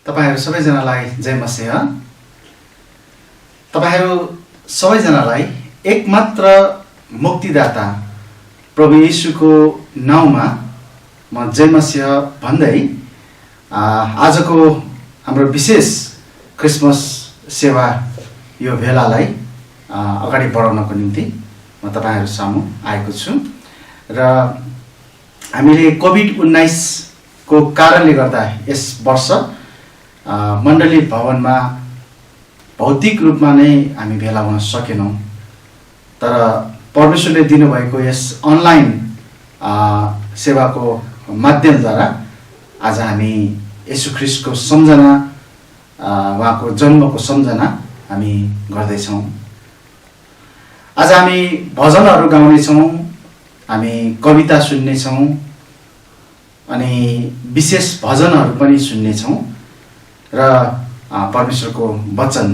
तपाईहरु सबैजनालाई जय मसीह। तपाईहरु सबैजनालाई एकमात्र मुक्तिदाता प्रभु येशूको नाउँमा म जय मसीह भन्दै आजको हाम्रो विशेष क्रिसमस सेवा यो भेलालाई अगाडि बढाउनको निम्ति म तपाईहरु सामु आएको छु र हामीले कोभिड-19 को कारणले गर्दा यस वर्ष मण्डली भवनमा भौतिक रूपमा नै हामी भेला हुन सकेनौं। तर परमेश्वरले दिनुभएको यस अनलाइन सेवाको माध्यमद्वारा आज हामी येशू ख्रीष्टको सम्झना उहाँको जन्मको सम्झना हामी गर्दै छौं। आज हामी भजनहरू गाउने छौं, हामी कविता सुन्ने छौं अनि विशेष भजनहरू पनि सुन्ने छौं र परमेश्वरको वचन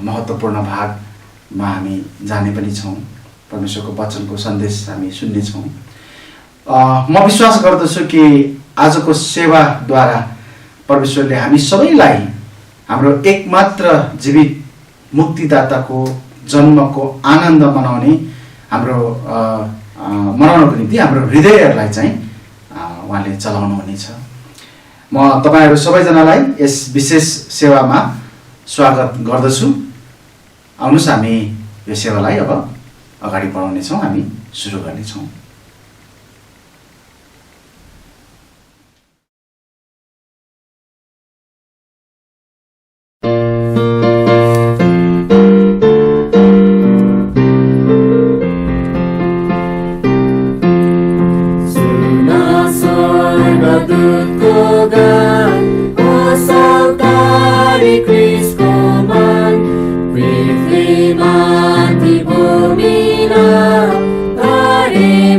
महत्त्वपूर्ण भागमा हामी जाने पनि छौं। परमेश्वरको वचनको सन्देश हामी सुन्ने छौं। म विश्वास गर्दछु कि आजको सेवाद्वारा परमेश्वरले हामी सबैलाई हाम्रो एकमात्र जीवित मुक्तिदाताको जन्मको आनन्द मनाउने मनाउनको निम्ति हाम्रो हृदयहरूलाई चाहिँ उहाँले चलाउनु हुनेछ। म तपाईहरु सबैजनालाई यस विशेष सेवामा स्वागत गर्दछु। आउनुस् हामी यो सेवालाई अब अगाडि बढाउने छौं, हामी सुरु गर्ने छौं। Mati bumi na, tare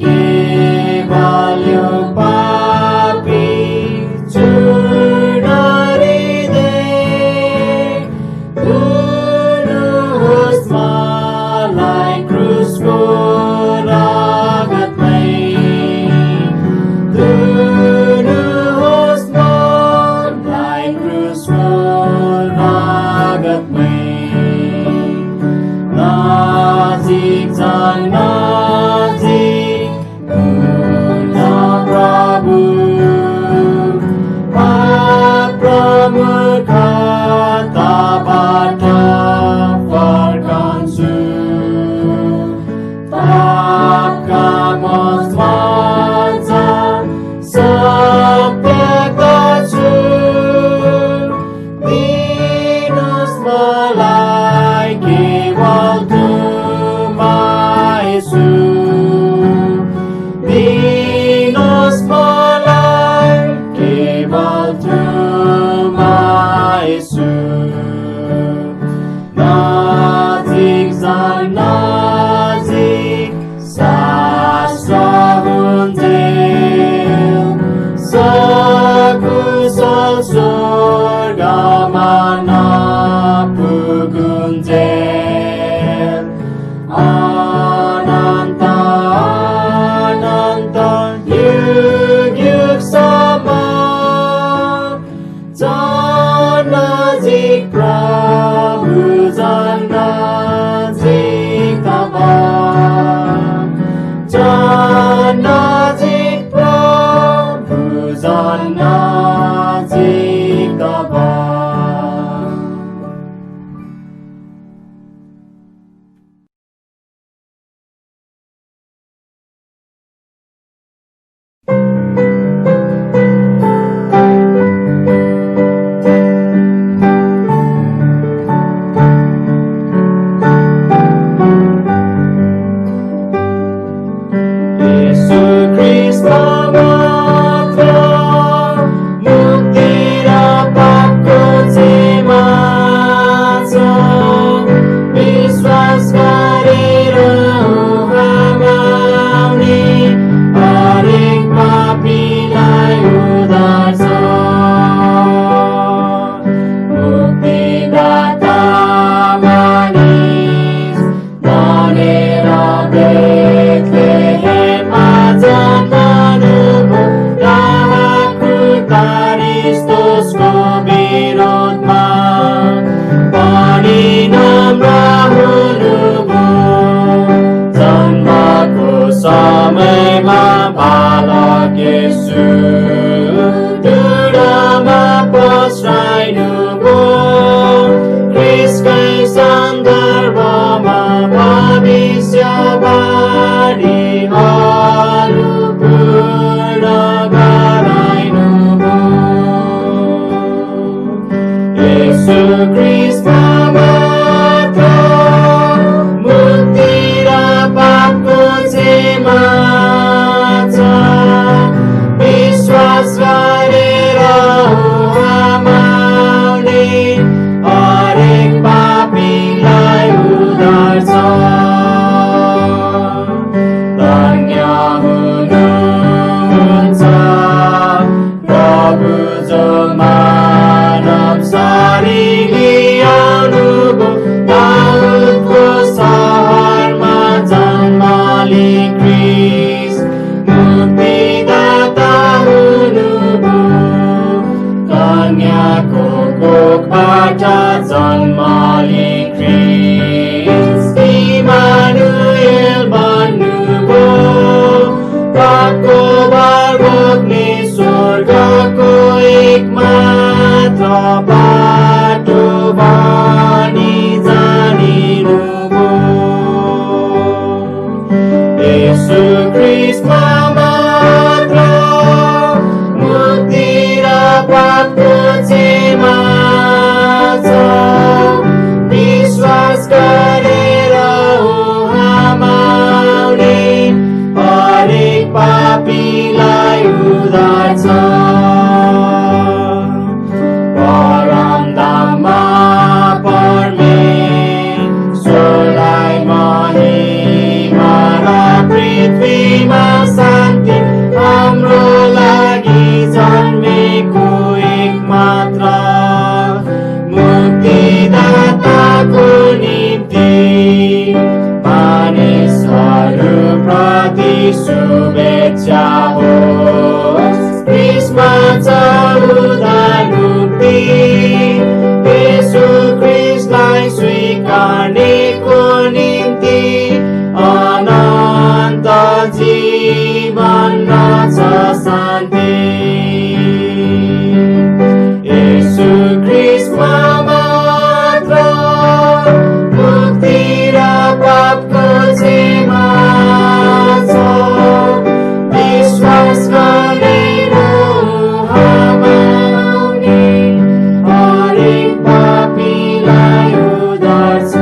केवल यो पापी छुडरिदे तुनुहोस् मलाई क्रुसको रगतमै तुनुहोस् मलाई क्रुसको रगतमै नजिक छन् नजिक पुनः प्रभु पाप र मूर्खताबाट फर्कन्छु पापका मस्मा सत्यका छु दिनुहोस् मलाई केवल तुमा येशू दिनुहोस् मलाई केवल तुमा येशू नजिक छन् नजिक शास्त्र हुन्जेल सकुशल स्वर्गमा नपुगुन्जेल अनन्त अनन्त युग युगसम्म झन् नजिक प्रभु झन् नजिक तब झन् नजिक प्रभु झन् नजिक तब येशू ख्रीष्टमा मात्र मुक्ति र पापको क्षमा छ विश्वास गरेर उहाँमा आउने हरेक पापीलाई उद्धार छ मुक्तिदाता मानिस बनेर बेथलेहेममा जन्मनुभयो राहाको तारिस्तोसको विरोधमा पनि नम्र हुनुभयो जन्मको समयमा बालक येशू ढुँडामा पस्राइनुभयो ख्रीष्टकै सन्दर्भमा भविष्यवाणीहरू पूर्ण गराइनुभयो येशू ख्रीष्टमा मात्र मुक्ति र पापको क्षमा छ विश्वास गरेर उहाँमा आउने हरेक पापीलाई उद्धार छ धन्य हुनुहुन्छ प्रभु जो मानव शरीरी आउनुभयो दाउदको सहरमा जन्म लिई ख्रीष्ट मुक्तिदाता हुनुभयो कन्याको कोखबाट जन्म लिई ख्रीष्ट इमानुएल बन्नुभयो पापको भार बोक्ने स्वर्गको एकमात्र बाटो भनी जानिनुभयो येशू ख्रीष्टमा मात्र मुक्ति र पापको क्षमा छ विश्वास गरेर उहाँमा आउने हरेक पापीलाई उद्धार छ परमधाममा पर्ने सोलाई महिमा शुभेच्छा होस् क्रिसमस उद्धार मुक्ति येशू ख्रीष्टलाई स्वीकार्नेको निम्ति अनन्त जीवन छ शान्ति येशू ख्रीष्टमा मात्र मुक्ति र पापको क्षमा छ विश्वास गरेर उहाँमाउने हरेक पापीलाई उद्धार छ।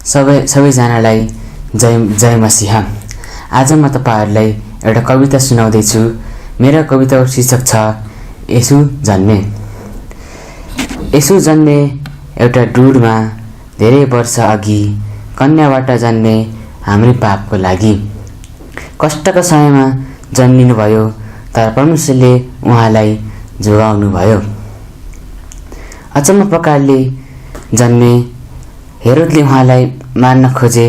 सबैजनालाई जय मसीह। आज म तपाईहरुलाई एउटा कविता सुनाउँदैछु। मेरो कविताको शीर्षक छ येशू जन्मे। येशू जन्मे एउटा डुडमा धेरै वर्ष अघि, कन्याबाट जन्मे हाम्रो पापको लागि। कष्टको समयमा जन्मिनु भयो, तर परमेश्वरले उहाँलाई जोगाउनु भयो। अचम्म प्रकारले जन्मे। हेरोदले उहाँलाई मार्न खोजे,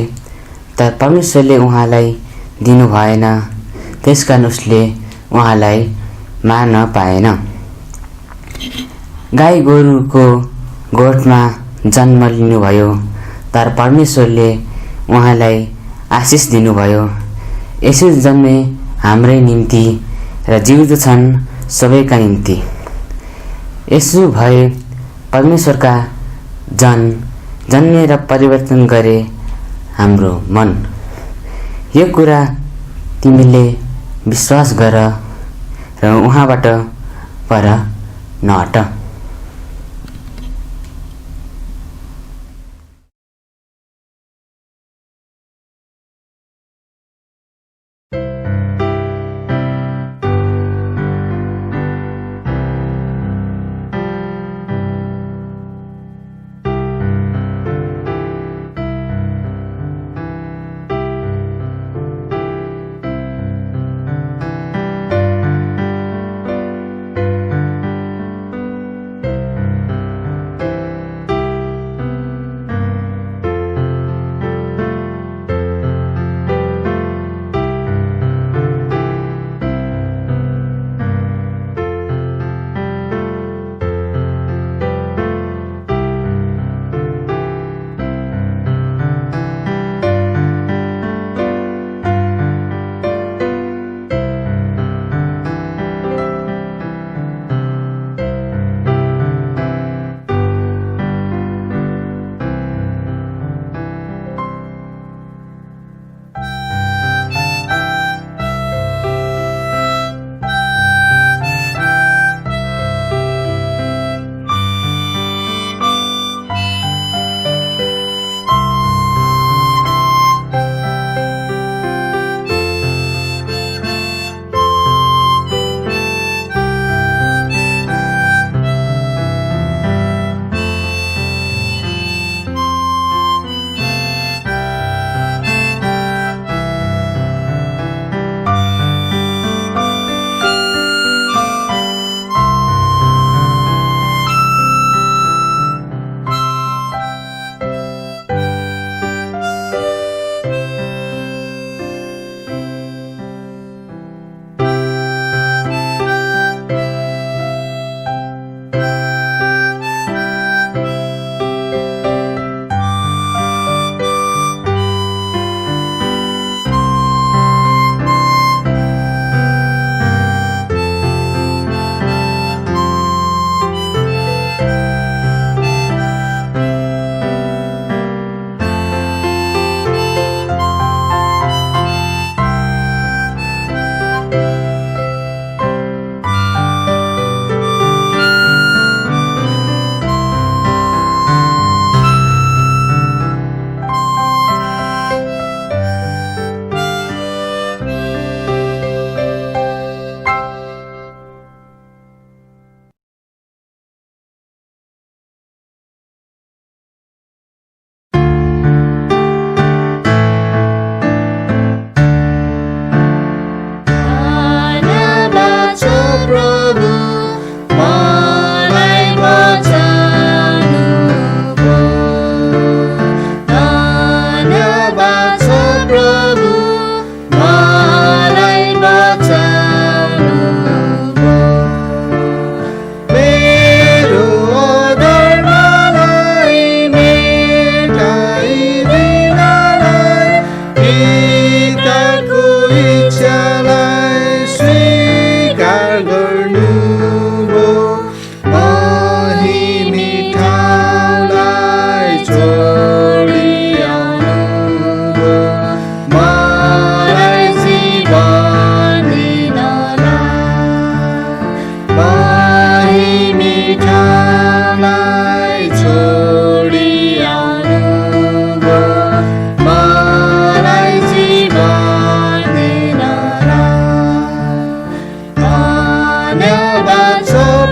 तर परमेश्वरले उहाँलाई दिनु भएन, त्यसकारण उसले उहाँलाई मार्न पाएन। गाई गोरुको गोठमा जन्म लिनुभयो, तर परमेश्वरले उहाँलाई आशिष दिनुभयो। येशू जन्मे हाम्रै निम्ति र जिउँदो छन् सबैका निम्ति। येशू भए परमेश्वरका जन्मे र परिवर्तन गरे हाम्रो मन। यो कुरा तिमीले विश्वास गर र उहाँबाट पर नहट।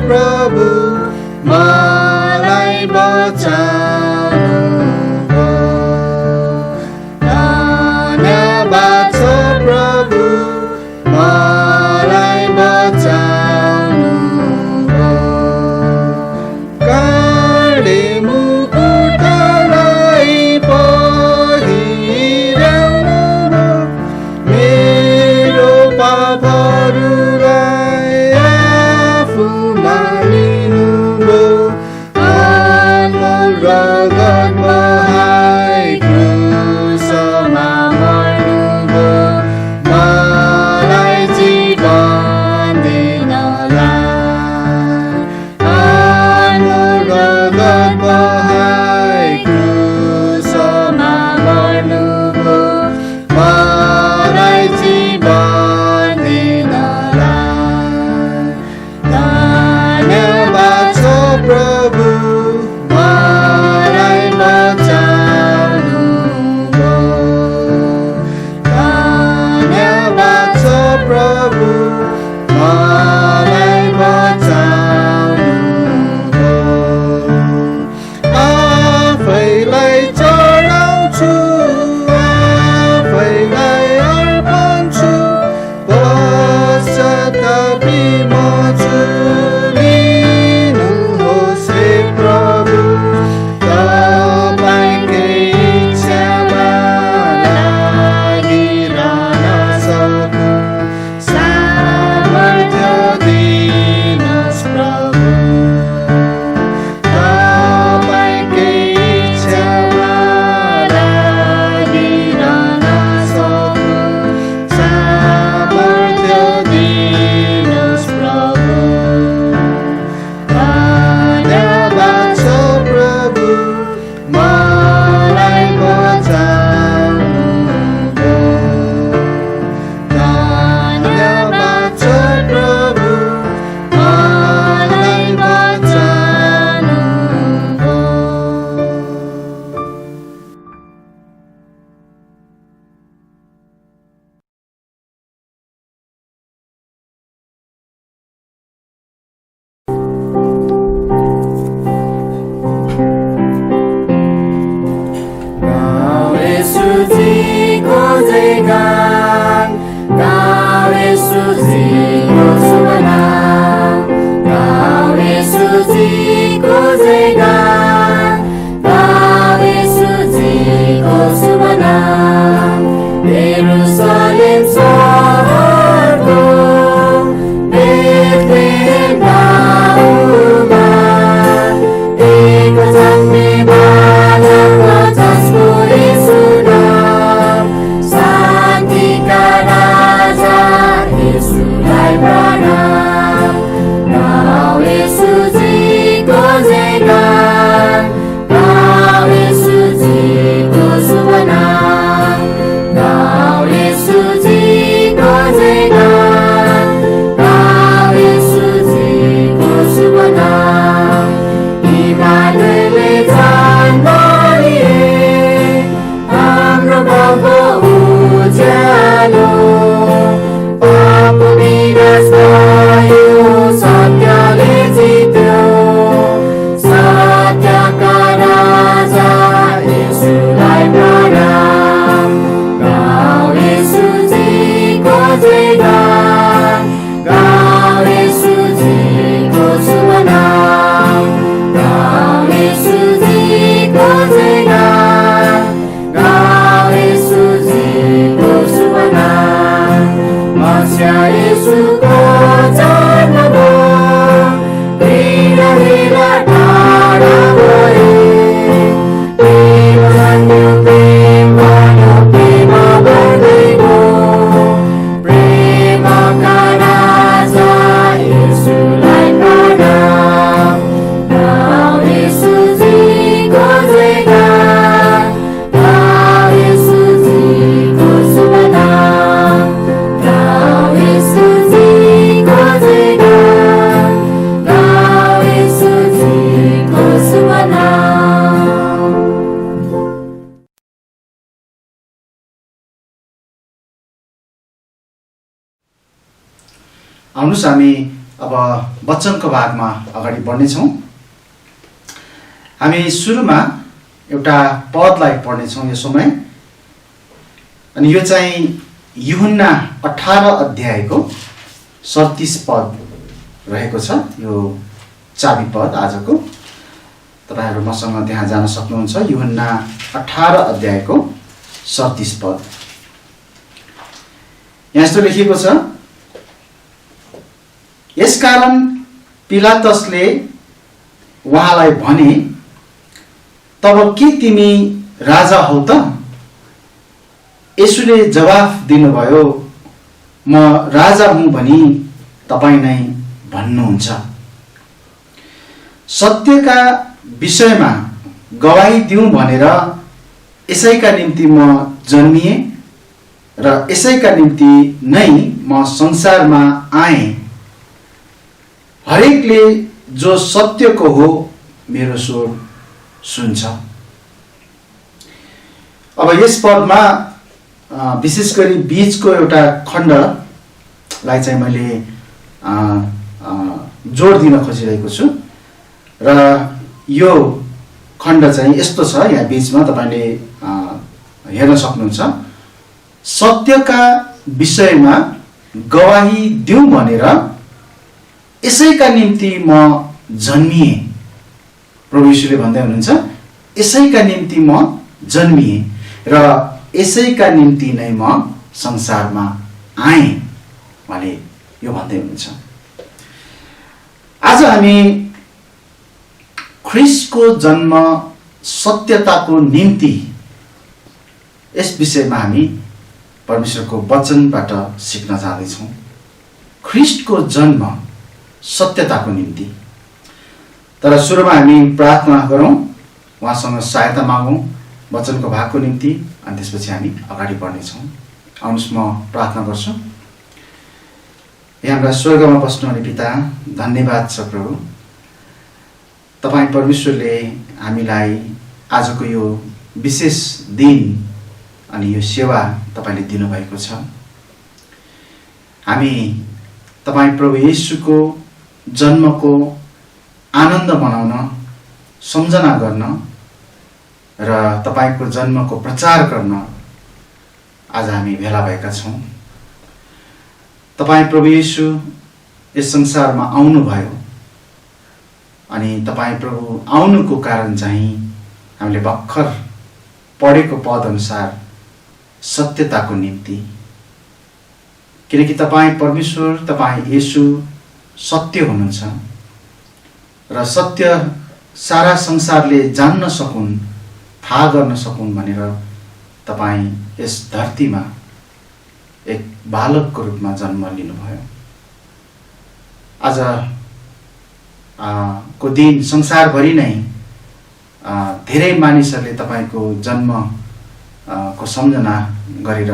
प्रभु मलाई बचाउनुभयो धन्यवाद छ प्रभु मलाई बचाउनुभयो काँडे मुकुटलाई पहिर्याउनुभयो मेरो पापहरूलाई आफूमा लिनुभयो अनमोल रगत बहाई क्रुसमा मर्नुभयो मलाई जीवन दिनलाई अनमोल रगत बहाई क्रुसमा मर्नुभयो मलाई जीवन दिनलाई धन्यवाद छ प्रभु मलाई बचाउनुभयो धन्यवाद छ प्रभु मलाई बचाउनुभयो आफैलाई चढाउँछु आफैलाई अर्पन्छु पश्चातापी म छु लिनुहोस् हे प्रभु तपाईँकै इच्छामा लागिरहन सकु सामर्थ्य दिनुहोस् प्रभु तपाईँकै इच्छामा लागिरहन सकु सामर्थ्य दिनुहोस् प्रभु धन्यवाद छ प्रभु मलाई बचाउनुभयो धन्यवाद छ प्रभु मलाई बचाउनुभयो गाउँ येशूजीको जयगान गाउँ येशूजीको शुभ नाम गाउँ येशूजीको जयगान गाउँ येशूजीको शुभ नाम यरुशलेम सहरको बेथलेहेम गाउँमा एक जन्मे बालक जसको येशू नाम शान्तिका राजा येशूलाई प्रणाम गाउँ येशूजीको जयगान गाउँ येशूजीको शुभ नाम गाउँ येशूजीको जयगान गाउँ येशूजीको शुभ नाम इमानुएलले जन्म लिए हाम्रो गाउँको उज्यालो पाप विनाश भयो सत्यले जित्यो सत्यका राजा येशूलाई प्रणाम गाउँ येशूजीको जयगान गाउँ येशूजीको शुभ नाम गाउँ येशूजीको जयगान गाउँ येशूजीको शुभ नाम मसीहा येशूको जन्म भयो पीडा टाढा भए प्रेम जन्म्यो प्रेम भन्यो प्रेम बढ्दै गयो प्रेमका राजा येशूलाई प्रणाम गाउँ येशूजीको जयगान गाउँ येशूजीको शुभ नाम गाउँ येशूजीको जयगान गाउँ येशूजीको शुभ नाम आउनुहोस् हामी अब वचनको भागमा अगाडि बढ्नेछौँ। हामी सुरुमा एउटा पदलाई पढ्नेछौँ यो समय, अनि यो चाहिँ यूहन्ना 18 अध्यायको 37 पद रहेको छ। यो चाबी पद आजको, तपाईहरु मसँग त्यहाँ जान सक्नुहुन्छ। यूहन्ना 18 अध्यायको 37 पद। यहाँ यस्तो लेखिएको छ, यसकारण पिलातसले उहाँलाई भने, तब के तिमी राजा हौ त? यसुले जवाफ दिनुभयो, म राजा हुँ भनी तपाईं नै भन्नुहुन्छ। सत्यका विषयमा गवाही दिउँ भनेर यसैका निम्ति म जन्मिए र यसैका निम्ति नै म संसारमा आएँ। हरेकले जो सत्यको हो मेरो स्वर सुन्छ। अब यस पदमा विशेष गरी बीचको एउटा खण्डलाई चाहिँ मैले जोड दिन खोजिरहेको छु र यो खण्ड चाहिँ यस्तो छ। यहाँ बीचमा तपाईले हेर्न सक्नुहुन्छ, सत्यका विषयमा गवाही दिउँ भनेर यसैका निम्ति म जन्मिए। प्रभु यीशुले भन्दै हुनुहुन्छ, यसैका निम्ति म जन्मिए र यसैका निम्ति नै म संसारमा आएँ। उहाँले यो भन्दै हुनुहुन्छ। आज हामी ख्रीष्टको जन्म सत्यताको निम्ति, यस विषयमा हामी परमेश्वरको वचनबाट सिक्न जाँदैछौँ। ख्रीष्टको जन्म सत्यताको निम्ति। तर सुरुमा हामी प्रार्थना गरौँ, उहाँसँग सहायता मागौँ वचनको भागको निम्ति, अनि त्यसपछि हामी अगाडि बढ्नेछौँ। आउनुहोस् म प्रार्थना गर्छु। हाम्रा स्वर्गमा बस्नुहुने पिता, धन्यवाद छ प्रभु, तपाईँ परमेश्वरले हामीलाई आजको यो विशेष दिन अनि यो सेवा तपाईले दिनुभएको छ। हामी तपाईँ प्रभु येशूको जन्मको आनन्द मनाउन, सम्झना गर्न र तपाईको जन्मको प्रचार गर्न आज हामी भेला भएका छौँ। तपाईँ प्रभु येशू यस संसारमा आउनुभयो, अनि तपाईँ प्रभु आउनुको कारण चाहिँ हामीले भर्खर पढेको पद अनुसार सत्यताको निम्ति, किनकि तपाईँ परमेश्वर, तपाईँ येशू सत्य हुनुहुन्छ र सत्य सारा संसारले जान्न सकुन्, थाहा गर्न सकुन् भनेर तपाईँ यस धरतीमा एक बालकको रूपमा जन्म लिनुभयो। आज को दिन संसारभरि नै धेरै मानिसहरूले तपाईको जन्म को सम्झना गरेर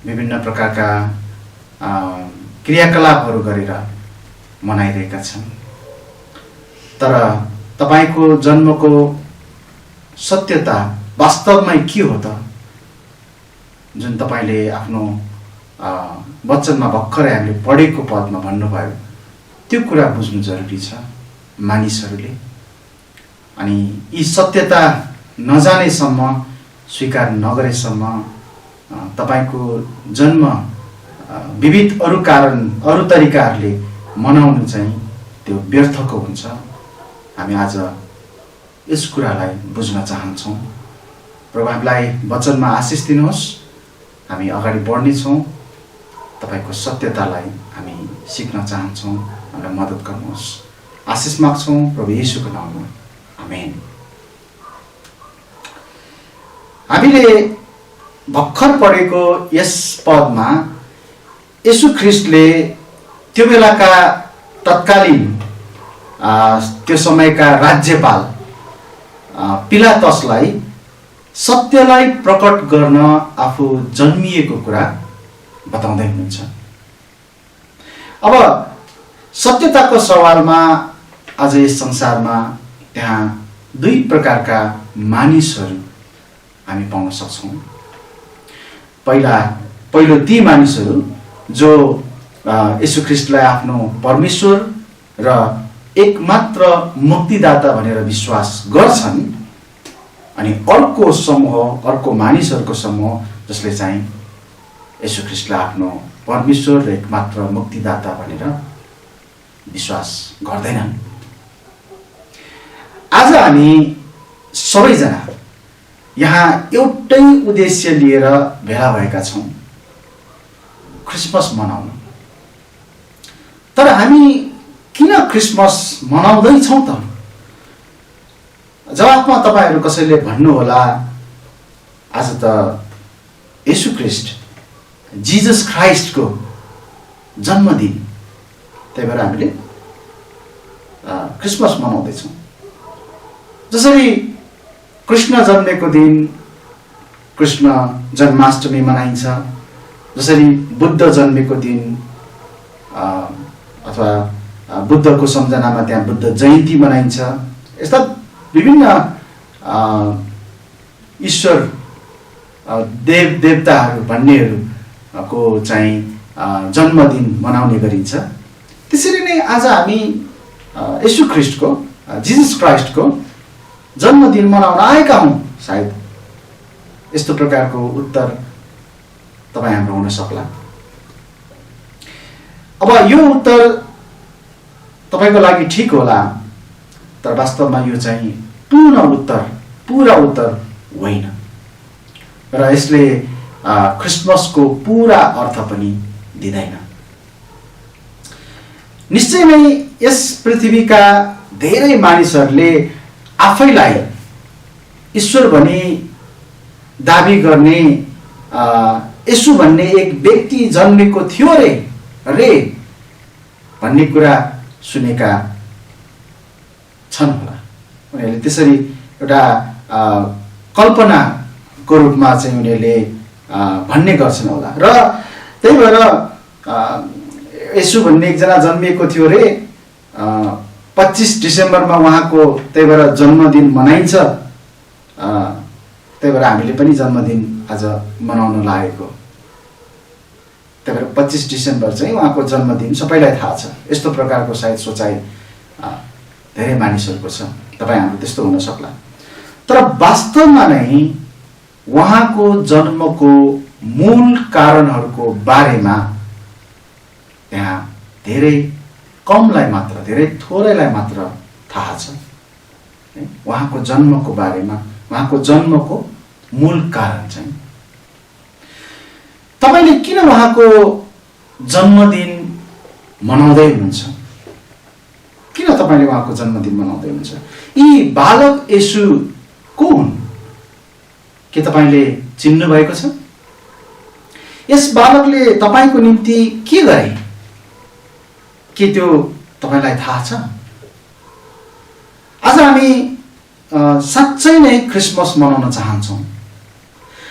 विभिन्न प्रकारका क्रियाकलापहरू गरेर मनाइरहेका छन्। तर तपाईको जन्मको सत्यता वास्तवमै के हो त, जुन तपाईले आफ्नो वचनमा भर्खरै हामीले पढेको पदमा भन्नुभयो, त्यो कुरा बुझ्नु जरुरी छ मानिसहरूले। अनि यी सत्यता नजानेसम्म, स्वीकार नगरेसम्म तपाईको जन्म विविध अरू कारण, अरू तरिकाहरूले मनाउनु चाहिँ त्यो व्यर्थको हुन्छ। हामी आज यस कुरालाई बुझ्न चाहन्छौँ। प्रभु हामीलाई वचनमा आशिष दिनुहोस्। हामी अगाडि बढ्नेछौँ। तपाईको सत्यतालाई हामी सिक्न चाहन्छौँ। हामीलाई मद्दत गर्नुहोस्। आशिष माग्छौँ प्रभु येशूको नाममा, आमेन। हामीले भर्खर पढेको यस पदमा येशू ख्रीष्टले त्यो बेलाका तत्कालीन त्यो समयका राज्यपाल पिलातसलाई सत्यलाई प्रकट गर्न आफू जन्मिएको कुरा बताउँदै हुनुहुन्छ। अब सत्यताको सवालमा आज यस संसारमा त्यहाँ दुई प्रकारका मानिसहरू हामी पाउन सक्छौँ। पहिलो ती मानिसहरू जो येशू ख्रीष्टलाई आफ्नो परमेश्वर र एकमात्र मुक्तिदाता भनेर विश्वास गर्छन् अनि अर्को समूह, अर्को मानिसहरूको समूह जसले चाहिँ येशू ख्रीष्टलाई आफ्नो परमेश्वर र एकमात्र मुक्तिदाता भनेर विश्वास गर्दैनन्। आज हामी सबैजना यहाँ एउटै उद्देश्य लिएर भेला भएका छौँ, क्रिसमस मनाउन। तर हामी किन क्रिसमस मनाउँदैछौँ त? जवाफमा तपाईहरू कसैले भन्नुहोला, आज त येशू ख्रीष्ट, जिजस क्राइस्टको जन्मदिन, त्यही भएर हामीले क्रिसमस मनाउँदैछौँ। जसरी कृष्ण जन्मेको दिन कृष्ण जन्माष्टमी मनाइन्छ, जसरी बुद्ध जन्मेको दिन अथवा बुद्धको सम्झनामा त्यहाँ बुद्ध जयन्ती मनाइन्छ, यस्ता विभिन्न ईश्वर देव देवताहरू भन्नेहरूको चाहिँ जन्मदिन मनाउने गरिन्छ। त्यसरी नै आज हामी येशू ख्रीष्टको, जिजस क्राइस्टको जन्मदिन मनाउन आएका हौँ। सायद यस्तो प्रकारको उत्तर तपाईँ हाम्रो हुन सक्ला। अब यो उत्तर तपाईँको लागि ठिक होला, तर वास्तवमा यो चाहिँ पूरा उत्तर होइन र यसले क्रिसमसको पूरा अर्थ पनि दिँदैन। निश्चय नै यस पृथ्वीका धेरै मानिसहरूले आफैलाई ईश्वर भनी दाबी गर्ने, येशू भन्ने एक व्यक्ति जन्मेको थियो रे भन्ने कुरा सुनेका छन् होला। उनीहरूले त्यसरी एउटा कल्पनाको रूपमा चाहिँ उनीहरूले भन्ने गर्छन् होला र त्यही भएर येशू भन्ने एकजना जन्मिएको थियो रे, 25 डिसेम्बरमा उहाँको त्यही भएर जन्मदिन मनाइन्छ, त्यही भएर हामीले पनि जन्मदिन आज मनाउन लागेको। त्यही भएर 25 डिसेम्बर चाहिँ उहाँको जन्मदिन सबैलाई थाहा छ। यस्तो प्रकारको सायद सोचाइ धेरै मानिसहरूको छ। तपाईँ हाम्रो त्यस्तो हुन सक्ला, तर वास्तवमा नै उहाँको जन्मको मूल कारणहरूको बारेमा त्यहाँ धेरै कमलाई मात्र, धेरै थोरैलाई मात्र थाहा छ। उहाँको जन्मको बारेमा, उहाँको जन्मको मूल कारण चाहिँ तपाईले किन उहाँको जन्मदिन मनाउँदै हुनुहुन्छ? किन तपाईले उहाँको जन्मदिन मनाउँदै हुनुहुन्छ? यी बालक येशू को हुन्? के तपाईले चिन्नु भएको छ? यस बालकले तपाईको निम्ति के गरे? के त्यो तपाईलाई थाहा छ? आज हामी साँच्चै नै क्रिसमस मनाउन चाहन्छौँ।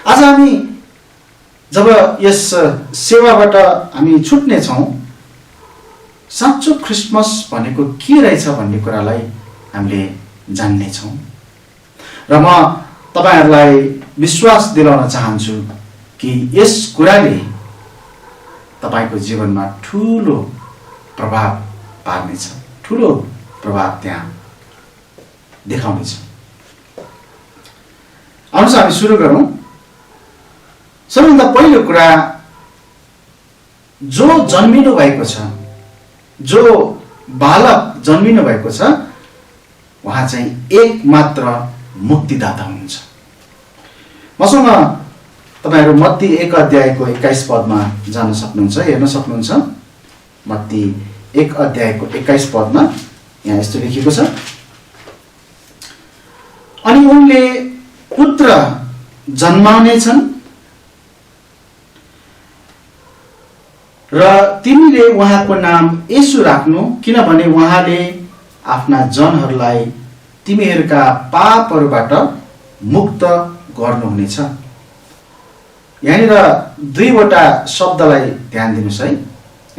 आज हामी जब यस सेवाबाट हामी छुट्ने छौँ, साँचो क्रिसमस भनेको के रहेछ भन्ने कुरालाई हामीले जान्ने छौँ। र म तपाईहरुलाई विश्वास दिलाउन चाहन्छु कि यस कुराले तपाईको जीवनमा ठूलो प्रभाव पार्नेछ, ठूलो प्रभाव त्यहाँ देखाउनेछ। आउनुहोस् हामी सुरु गरौँ। सबैभन्दा पहिलो कुरा, जो जन्मिनु भएको छ, जो बालक जन्मिनु भएको छ, उहाँ चाहिँ एकमात्र मुक्तिदाता हुनुहुन्छ। मसँग तपाईहरु मत्ती 1 अध्यायको 21 पदमा जान सक्नुहुन्छ, हेर्न सक्नुहुन्छ। मत्ती 1 अध्यायको 21 पदमा यहाँ यस्तो लेखिएको छ, अनि उनले पुत्र जन्माउने छन् र तिमीले उहाँको नाम येशू राख्नु, किनभने उहाँले आफ्ना जनहरूलाई तिमीहरूका पापहरूबाट मुक्त गर्नुहुनेछ। यहाँनिर दुईवटा शब्दलाई ध्यान दिनुस् है।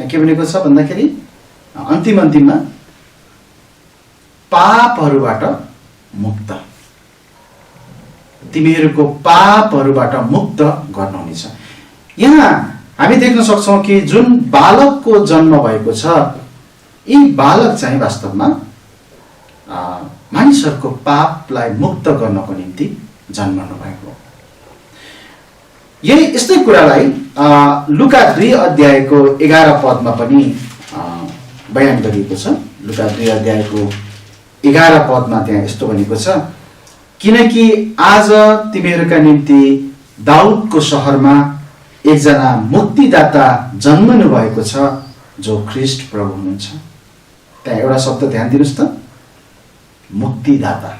के भनेको छ भन्दाखेरि अन्तिममा पापहरूबाट मुक्त, तिमीहरूको पापहरूबाट मुक्त गर्नुहुनेछ। यहाँ हामी देख्न सक्छौँ कि जुन बालकको जन्म भएको छ, यी बालक चाहिँ वास्तवमा मानिसहरूको पापलाई मुक्त गर्नको निम्ति जन्मनु भएको। यही यस्तै कुरालाई लुका 2 अध्यायको 11 पदमा पनि बयान गरिएको छ। लुका 2 अध्यायको 11 पदमा त्यहाँ यस्तो भनेको छ, किनकि आज तिमीहरूका निम्ति दाउदको सहरमा एकजना मुक्तिदाता जन्मनु भएको छ, जो ख्रीष्ट प्रभु हुनुहुन्छ। त्यहाँ एउटा शब्द ध्यान दिनुस् त, मुक्तिदाता।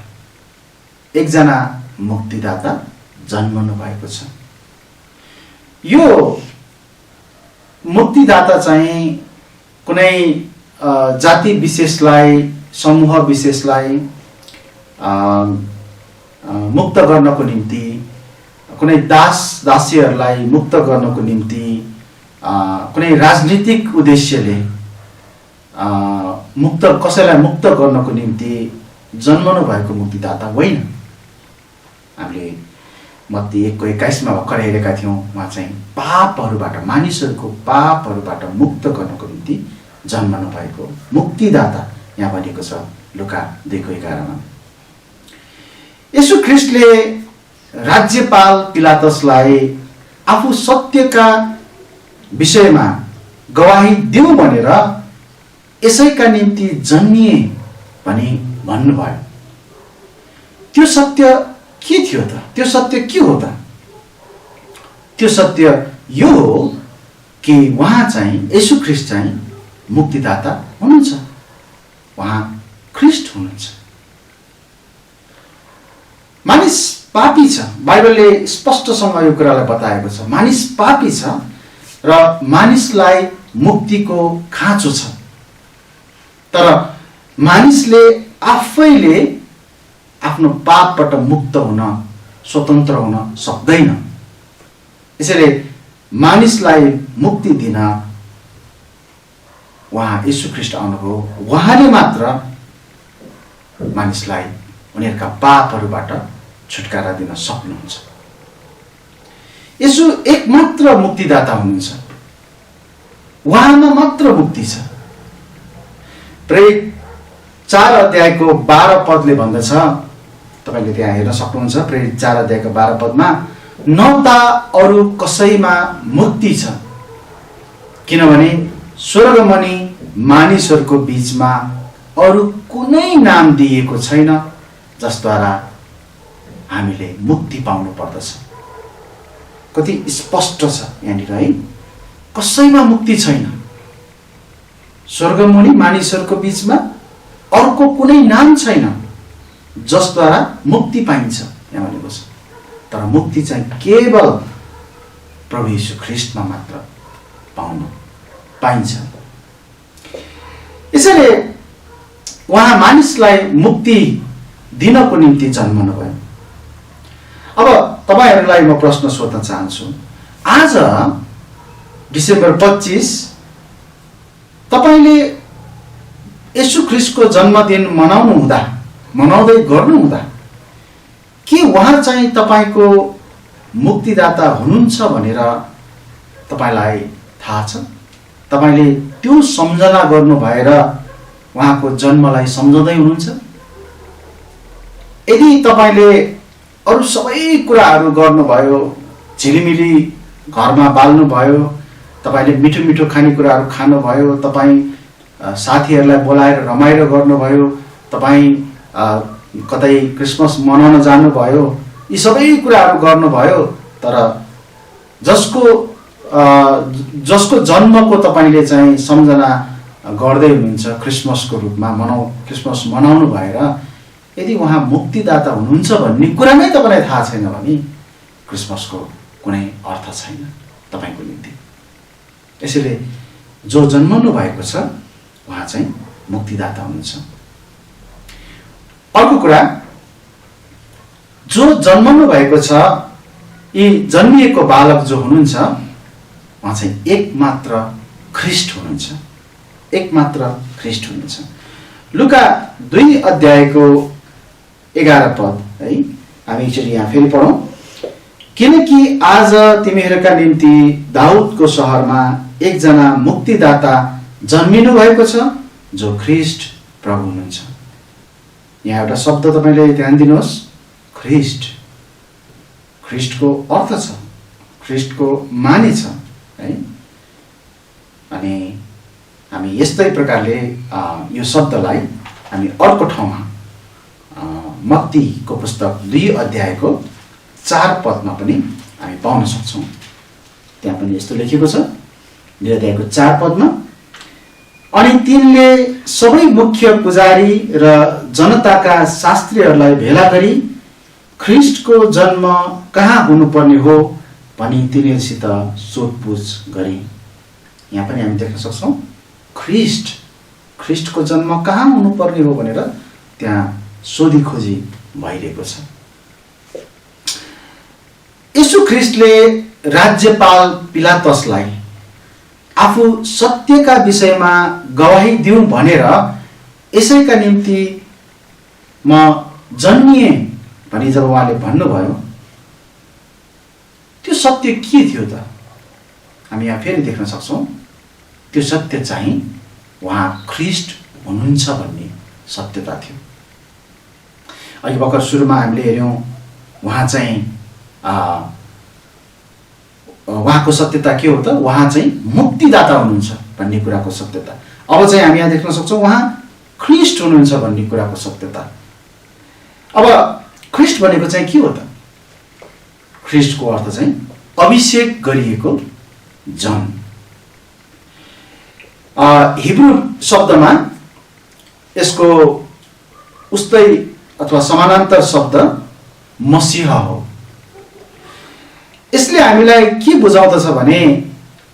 एकजना मुक्तिदाता जन्मनु भएको छ। यो मुक्तिदाता चाहिँ कुनै जाति विशेषलाई, समूह विशेषलाई मुक्त गर्नको निम्ति, कुनै दासीहरूलाई मुक्त गर्नको निम्ति, कुनै राजनीतिक उद्देश्यले कसैलाई मुक्त गर्नको निम्ति जन्मनु भएको मुक्तिदाता होइन। हामीले मत्ती 1:21 भर्खर हेरेका थियौँ। उहाँ चाहिँ पापहरूबाट, मानिसहरूको पापहरूबाट मुक्त गर्नको निम्ति जन्मनु भएको मुक्तिदाता यहाँ भनेको छ लुका 2:11। येशू ख्रीष्टले राज्यपाल पिलातसलाई आफू सत्यका विषयमा गवाही दिऊ भनेर यसैका निम्ति जन्मिए भनी भन्नुभयो। त्यो सत्य के थियो त? त्यो सत्य के हो त? त्यो सत्य यो हो कि उहाँ चाहिँ, येशू ख्रीष्ट चाहिँ मुक्तिदाता हुनुहुन्छ। उहाँ ख्रीष्ट हुनुहुन्छ। मानिस पापी छ। बाइबलले स्पष्टसँग यो कुरालाई बताएको छ। मानिस पापी छ र मानिसलाई मुक्तिको खाँचो छ, तर मानिसले आफैले आफ्नो पापबाट मुक्त हुन, स्वतन्त्र हुन सक्दैन। यसैले मानिसलाई मुक्ति दिन उहाँ येशू ख्रीष्ट आउनुभयो। उहाँले मात्र मानिसलाई उनीहरूका पापहरूबाट छुटकारा दिन सक्नुहुन्छ। येशू एकमात्र मुक्तिदाता हुनुहुन्छ। उहाँमा मात्र मुक्ति छ। प्रेरित 4 अध्यायको 12 पदले भन्दछ, तपाईले त्यहाँ हेर्न सक्नुहुन्छ। प्रेरित 4 अध्यायको 12 पदमा, न त अरू कसैमा मुक्ति छ, किनभने स्वर्गमुनि मानिसहरूको बीचमा अरू कुनै नाम दिएको छैन जसद्वारा हामीले मुक्ति पाउनु पर्दछ। कति स्पष्ट छ यहाँनिर है। कसैमा मुक्ति छैन। स्वर्गमुनि मानिसहरूको बीचमा अर्को कुनै नाम छैन जसद्वारा मुक्ति पाइन्छ यहाँ भनेको छ। तर मुक्ति चाहिँ केवल प्रभु येशू ख्रीष्टमा मात्र पाउन पाइन्छ। यसैले उहाँ मानिसलाई मुक्ति दिनको निम्ति जन्मनु भयो। अब तपाईहरुलाई म प्रश्न सोध्न चाहन्छु। आज डिसेम्बर 25 तपाईले येशू ख्रीष्टको जन्मदिन मनाउँदै गर्नु हुँदा के उहाँ चाहिँ तपाईको मुक्तिदाता हुनुहुन्छ भनेर तपाईलाई थाहा छ? तपाईले त्यो सम्झना गर्नु भएर उहाँको जन्मलाई सम्झँदै हुनुहुन्छ? यदि तपाईले अरु सबै कुराहरू गर्नुभयो, झिलिमिली घरमा बाल्नु भयो, तपाईले मिठो मिठो खानेकुराहरू खानुभयो, तपाई साथीहरूलाई बोलाएर रमाइलो गर्नुभयो, तपाई कतै क्रिसमस मनाउन जानुभयो, यी सबै कुराहरू गर्नुभयो, तर जसको जन्मको तपाईले चाहिँ सम्झना गर्दै हुनुहुन्छ क्रिसमसको रूपमा क्रिसमस मनाउनु भएर यदि उहाँ मुक्तिदाता हुनुहुन्छ भन्ने कुरा नै तपाईलाई थाहा छैन भने क्रिसमसको कुनै अर्थ छैन तपाईको निम्ति। यसैले जो जन्मनु भएको छ उहाँ चाहिँ मुक्तिदाता हुनुहुन्छ। अर्को कुरा, जो जन्मनु भएको छ, यी जन्मिएको बालक जो हुनुहुन्छ उहाँ चाहिँ एकमात्र ख्रीष्ट हुनुहुन्छ। एकमात्र ख्रीष्ट हुनुहुन्छ। लुका 2 अध्यायको 11 पद है, हामी एकचोटि यहाँ फेरि पढौँ। किनकि आज तिमीहरूका निम्ति दाउदको सहरमा एकजना मुक्तिदाता जन्मिनु भएको छ, जो ख्रीष्ट प्रभु हुनुहुन्छ। यहाँ एउटा शब्द तपाईले ध्यान दिनुहोस्, ख्रीष्ट। ख्रीष्टको अर्थ छ, ख्रीष्टको माने छ है। अनि हामी यस्तै प्रकारले यो शब्दलाई हामी अर्को ठाउँमा मत्तीको पुस्तक 2 अध्यायको 4 पदमा पनि हामी पाउन सक्छौँ। त्यहाँ पनि यस्तो लेखेको छ, 2 अध्यायको 4 पदमा, अनि तिनले सबै मुख्य पुजारी र जनताका शास्त्रीहरूलाई भेला गरी ख्रीष्टको जन्म कहाँ हुनुपर्ने हो भनी तिनीहरूसित सोधपुछ गरे। यहाँ पनि हामी देख्न सक्छौँ ख्रीष्टको जन्म कहाँ हुनुपर्ने हो भनेर त्यहाँ सोधी खोजी भइरहेको छ। यीशु ख्रीष्टले राज्यपाल पिलातसलाई आफू सत्यका विषयमा गवाही दिउँ भनेर यसैका निम्ति म जन्मिए भनी जब उहाँले भन्नुभयो, त्यो सत्य के थियो त? हामी यहाँ फेरि देख्न सक्छौँ, त्यो सत्य चाहिँ उहाँ ख्रीष्ट हुनुहुन्छ भन्ने सत्यता थियो। अघि भर्खर सुरुमा हामीले हेऱ्यौँ, उहाँ चाहिँ उहाँको सत्यता के हो त? उहाँ चाहिँ मुक्तिदाता हुनुहुन्छ भन्ने कुराको सत्यता। अब चाहिँ हामी यहाँ देख्न सक्छौँ उहाँ ख्रीष्ट हुनुहुन्छ भन्ने कुराको सत्यता। अब ख्रीष्ट भनेको चाहिँ के हो त? ख्रीष्टको अर्थ चाहिँ अभिषेक गरिएको जन। हिब्रू शब्दमा यसको उस्तै अथवा समानान्तर शब्द मसीह हो। यसले हामीलाई के बुझाउँदछ भने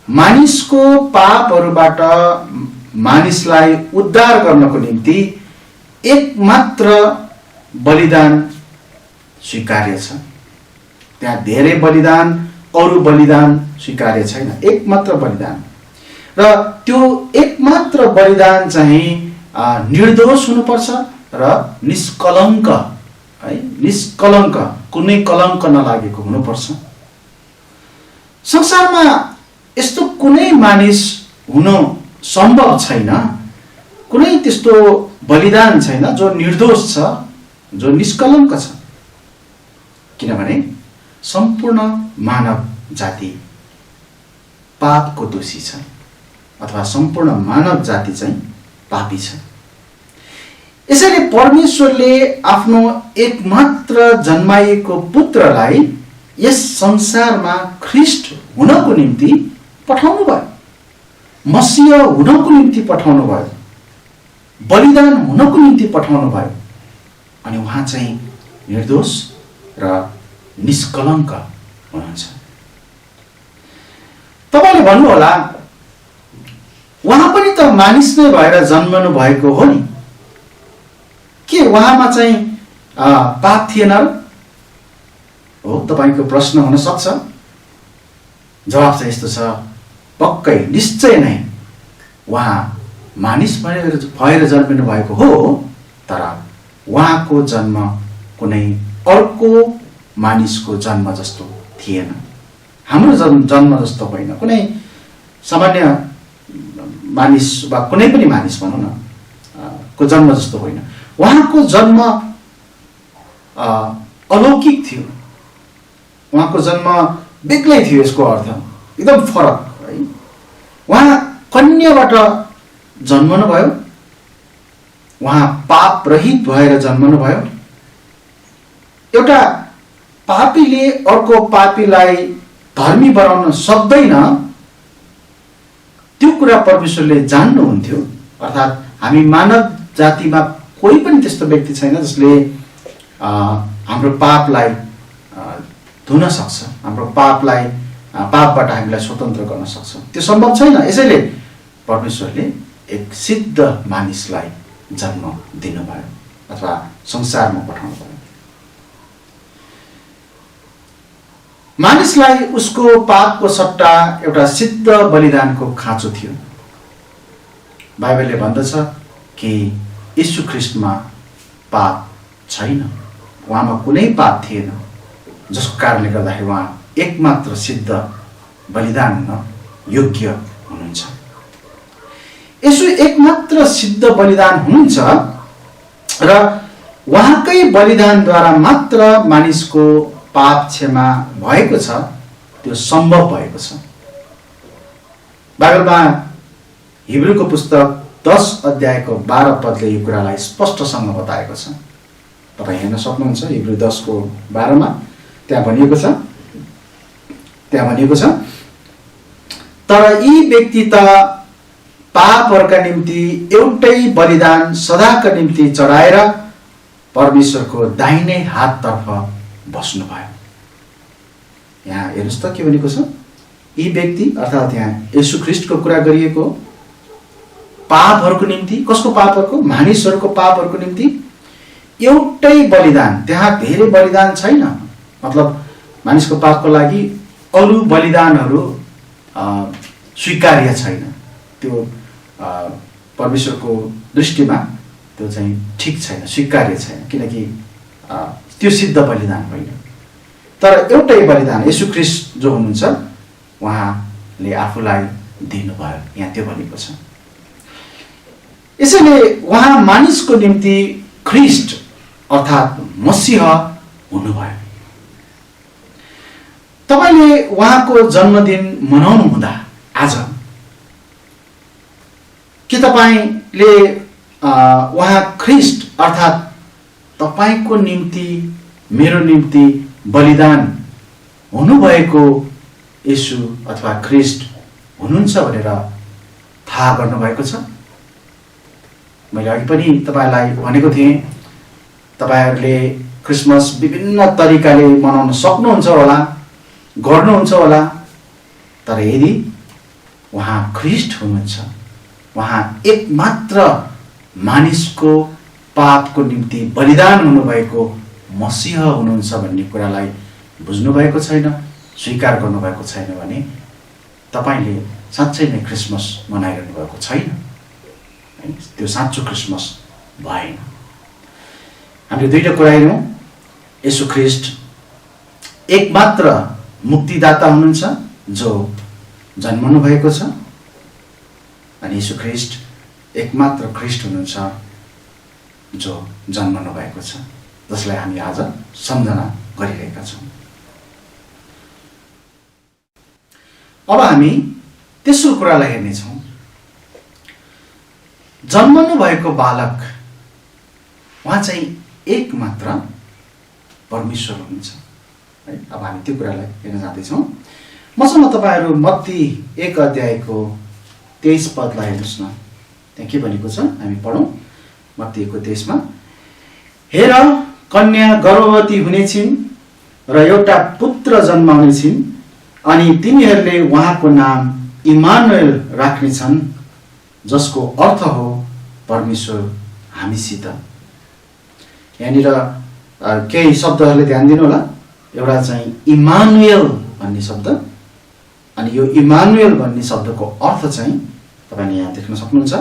मानिसको पापहरूबाट मानिसलाई उद्धार गर्नको निम्ति एकमात्र बलिदान स्वीकार्य छ। त्यहाँ धेरै बलिदान, अरू बलिदान स्वीकार्य छैन, एकमात्र बलिदान। र त्यो एकमात्र बलिदान चाहिँ निर्दोष हुनुपर्छ र निष्कलङ्क है, निष्कलङ्क, कुनै कलङ्क नलागेको हुनुपर्छ। संसारमा यस्तो कुनै मानिस हुन सम्भव छैन, कुनै त्यस्तो बलिदान छैन जो निर्दोष छ, जो निष्कलङ्क छ। किनभने सम्पूर्ण मानव जाति पापको दोषी छ, अथवा सम्पूर्ण मानव जाति चाहिँ पापी छ। यसैले परमेश्वरले आफ्नो एकमात्र जन्माइएको पुत्रलाई यस संसारमा ख्रीष्ट हुनको निम्ति पठाउनु भयो, मसीह हुनको निम्ति पठाउनु भयो, बलिदान हुनको निम्ति पठाउनु भयो। अनि उहाँ चाहिँ निर्दोष र निष्कलङ्क हुनुहुन्छ। तपाईले भन्नुहोला, उहाँ पनि त मानिस नै भएर जन्मनु भएको हो नि, के उहाँमा चाहिँ पाप थिएन र? हो, तपाईको प्रश्न हुन सक्छ। जवाब चाहिँ यस्तो छ, पक्कै निश्चय नै उहाँ मानिस भएर जन्मिनु भएको हो, तर उहाँको जन्म कुनै अर्को मानिसको जन्म जस्तो थिएन। हाम्रो जन्म जस्तो होइन, कुनै सामान्य मानिस वा कुनै पनि मानिस भनौँ न को जन्म जस्तो होइन। उहाँको जन्म अलौकिक थियो, उहाँको जन्म बेग्लै थियो। यसको अर्थ एकदम फरक है। उहाँ कन्याबाट जन्मनु भयो, उहाँ पाप रहित भएर जन्मनु भयो। एउटा पापीले अर्को पापीलाई धर्मी बनाउन सक्दैन, त्यो कुरा परमेश्वरले जान्नुहुन्थ्यो। अर्थात् हामी मानव जातिमा कोही पनि त्यस्तो व्यक्ति छैन जसले हाम्रो पापलाई धुन सक्छ, हाम्रो पापबाट हामीलाई स्वतन्त्र गर्न सक्छ। त्यो सम्भव छैन। यसैले परमेश्वरले एक सिद्ध मानिसलाई जन्म दिनुभयो अथवा संसारमा पठाउनु भयो। मानिसलाई उसको पापको सट्टा एउटा सिद्ध बलिदानको खाँचो थियो। बाइबलले भन्दछ कि यीशु ख्रीष्टमा पाप छैन, उहाँमा कुनै पाप थिएन। जसको कारणले गर्दाखेरि उहाँ एकमात्र सिद्ध बलिदान हुन योग्य हुनुहुन्छ। यसो एकमात्र सिद्ध बलिदान हुनुहुन्छ र उहाँकै बलिदानद्वारा मात्र मानिसको पाप क्षमा भएको छ, त्यो सम्भव भएको छ। बाइबलमा हिब्रूको पुस्तक 10 अध्यायको 12 पदले यो कुरालाई स्पष्टसँग बताएको छ। तपाईँ हेर्न सक्नुहुन्छ हिब्रू 10को 12मा त्यहाँ भनिएको छ, तर यी व्यक्ति त पापहरूका निम्ति एउटै बलिदान सदाका निम्ति चढाएर परमेश्वरको दाहिने हाततर्फ बस्नुभयो। यहाँ हेर्नुहोस् त के भनेको छ, यी व्यक्ति अर्थात् यहाँ येशू ख्रीष्टको कुरा गरिएको पापहरूको निम्ति, कसको पापहरूको? मानिसहरूको पापहरूको निम्ति एउटै बलिदान, त्यहाँ धेरै बलिदान छैन। मतलब मानिसको पापको लागि अरू बलिदानहरू स्वीकार्य छैन। त्यो परमेश्वरको दृष्टिमा त्यो चाहिँ ठिक छैन, स्वीकार्य छैन, किनकि त्यो सिद्ध बलिदान होइन। तर एउटै बलिदान येशू ख्रीष्ट जो हुनुहुन्छ उहाँले आफूलाई दिनुभयो, यहाँ त्यो भनेको छ। यसैले उहाँ मानिसको निम्ति ख्रीष्ट अर्थात् मसीह हुनुभयो। तपाईले उहाँको जन्मदिन मनाउनु हुँदा आज के तपाईले उहाँ ख्रीष्ट अर्थात् तपाईको निम्ति, मेरो निम्ति बलिदान हुनुभएको येशू अथवा ख्रीष्ट हुनुहुन्छ भनेर थाहा गर्नुभएको छ? मैले अघि पनि तपाईलाई भनेको थिएँ, तपाईहरुले क्रिसमस विभिन्न तरिकाले मनाउन सक्नुहुन्छ होला, गर्नुहुन्छ होला, तर यदि उहाँ ख्रीष्ट हुनुहुन्छ, उहाँ एकमात्र मानिसको पापको निम्ति बलिदान हुनुभएको मसीह हुनुहुन्छ भन्ने कुरालाई बुझ्नु भएको छैन, स्वीकार गर्नु भएको छैन भने तपाईले साँच्चै नै क्रिसमस मनाइरहनु भएको छैन। त्यो साँचो क्रिसमस भएन। हामीले दुईटा कुरा हेर्यौं, येशू ख्रीष्ट एकमात्र मुक्तिदाता हुनुहुन्छ जो जन्मनु भएको छ, अनि येशू ख्रीष्ट एकमात्र ख्रीष्ट हुनुहुन्छ जो जन्मनु भएको छ, जसलाई हामी आज सम्झना गरिरहेका छौं। अब हामी तेस्रो कुरालाई हेर्नेछौं। जन्मनु भएको बालक उहाँ चाहिँ एकमात्र परमेश्वर हुनुहुन्छ है। अब हामी त्यो कुरालाई हेर्न जाँदैछौँ। मसँग तपाईहरु मत्ती 1 अध्यायको 23 पदलाई हेर्नुस् न। त्यहाँ के भनेको छ हामी पढौं। मत्ती 1:23 मा, हेर कन्या गर्भवती हुनेछिन् र एउटा पुत्र जन्माउनेछिन्, अनि तिनीहरूले उहाँको नाम इमानुएल राख्नेछन्, जसको अर्थ हो परमेश्वर हामीसित। यहाँनिर केही शब्दहरूले ध्यान दिनु होला। एउटा चाहिँ इमानुएल भन्ने शब्द, अनि यो इमानुएल भन्ने शब्दको अर्थ चाहिँ तपाईले यहाँ देख्न सक्नुहुन्छ,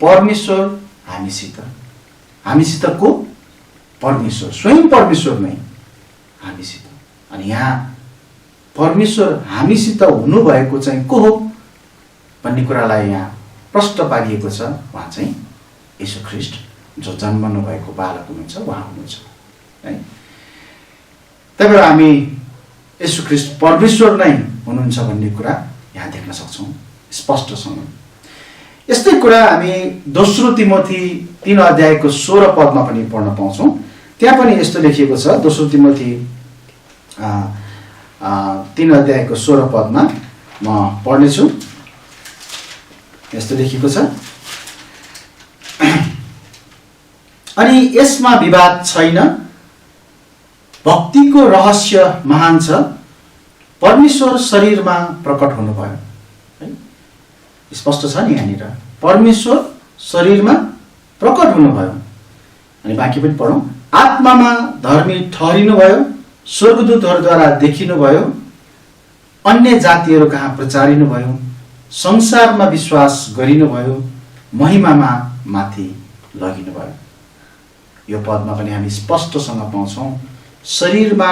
परमेश्वर हामीसित। हामीसित को? परमेश्वर, स्वयं परमेश्वर नै हामीसित। अनि यहाँ परमेश्वर हामीसित हुनु भएको चाहिँ को हो भन्ने कुरालाई यहाँ प्रश्न पारिएको छ। उहाँ चाहिँ येशू ख्रीष्ट जो जन्मनु भएको बालक हुनुहुन्छ, उहाँ हुनुहुन्छ है। त्यही भएर हामी येशू ख्रीष्ट परमेश्वर नै हुनुहुन्छ भन्ने कुरा यहाँ देख्न सक्छौं स्पष्टसँग। यस्तै कुरा हामी दोस्रो तिमोथी 3 अध्यायको 16 पदमा पनि पढ्न पाउँछौं। त्यहाँ पनि यस्तो लेखिएको छ। दोस्रो तिमोथी 3 अध्यायको 16 पदमा म पढ्नेछु। यस्तो लेखिएको छ, अनि यसमा विवाद छैन, भक्तिको रहस्य महान छ, परमेश्वर शरीरमा प्रकट हुनुभयो है। स्पष्ट छ नि यहाँनिर, परमेश्वर शरीरमा प्रकट हुनुभयो। अनि बाँकी पनि पढौं। आत्मामा धर्मी ठहरिनुभयो, स्वर्गदूतहरूद्वारा देखिनुभयो, अन्य जातिहरू कहाँ प्रचारिनुभयो, संसारमा विश्वास गरिनुभयो, महिमामा माथि लगिनुभयो। यो पदमा पनि हामी स्पष्टसँग पाउँछौं, शरीरमा